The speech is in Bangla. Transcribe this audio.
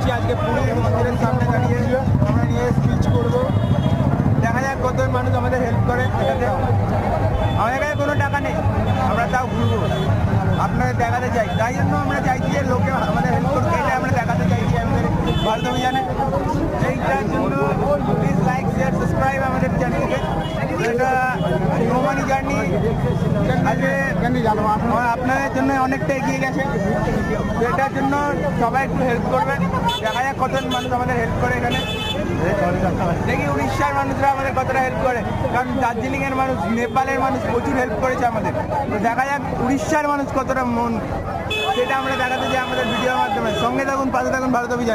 করছি আজকে পুরীর মন্দিরের সামনে দাঁড়িয়ে আমরা নিয়ে স্পিচ করবো। দেখা যাক কত মানুষ আমাদের হেল্প করে। আমাদের কাছে কোনো টাকা নেই, আমরা তাও ঘুরবো, আপনাদের দেখাতে চাই। তাই জন্য আমরা চাইছি যে লোকে আমাদের হেল্প করবে, এটা আমরা দেখাতে চাইছি আমাদের ভারত অভিযানে। এইটার জন্য প্লিজ লাইক শেয়ার সাবস্ক্রাইব আমাদের চ্যানেলকে। এটা নো মানি জার্নি আজকে আপনাদের জন্য অনেকটা এগিয়ে গেছে, এটার জন্য সবাই একটু হেল্প করবেন। দেখা যাক কত মানুষ আমাদের হেল্প করে এখানে। দেখি উড়িষ্যার মানুষরা আমাদের কতটা হেল্প করে, কারণ দার্জিলিংয়ের মানুষ, নেপালের মানুষ প্রচুর হেল্প করেছে আমাদের। তো দেখা যাক উড়িষ্যার মানুষ কতটা মন, সেটা আমরা দেখাতে চাই আমাদের ভিডিওর মাধ্যমে। সঙ্গে থাকুন, পাশে থাকুন ভারত অভিযানে।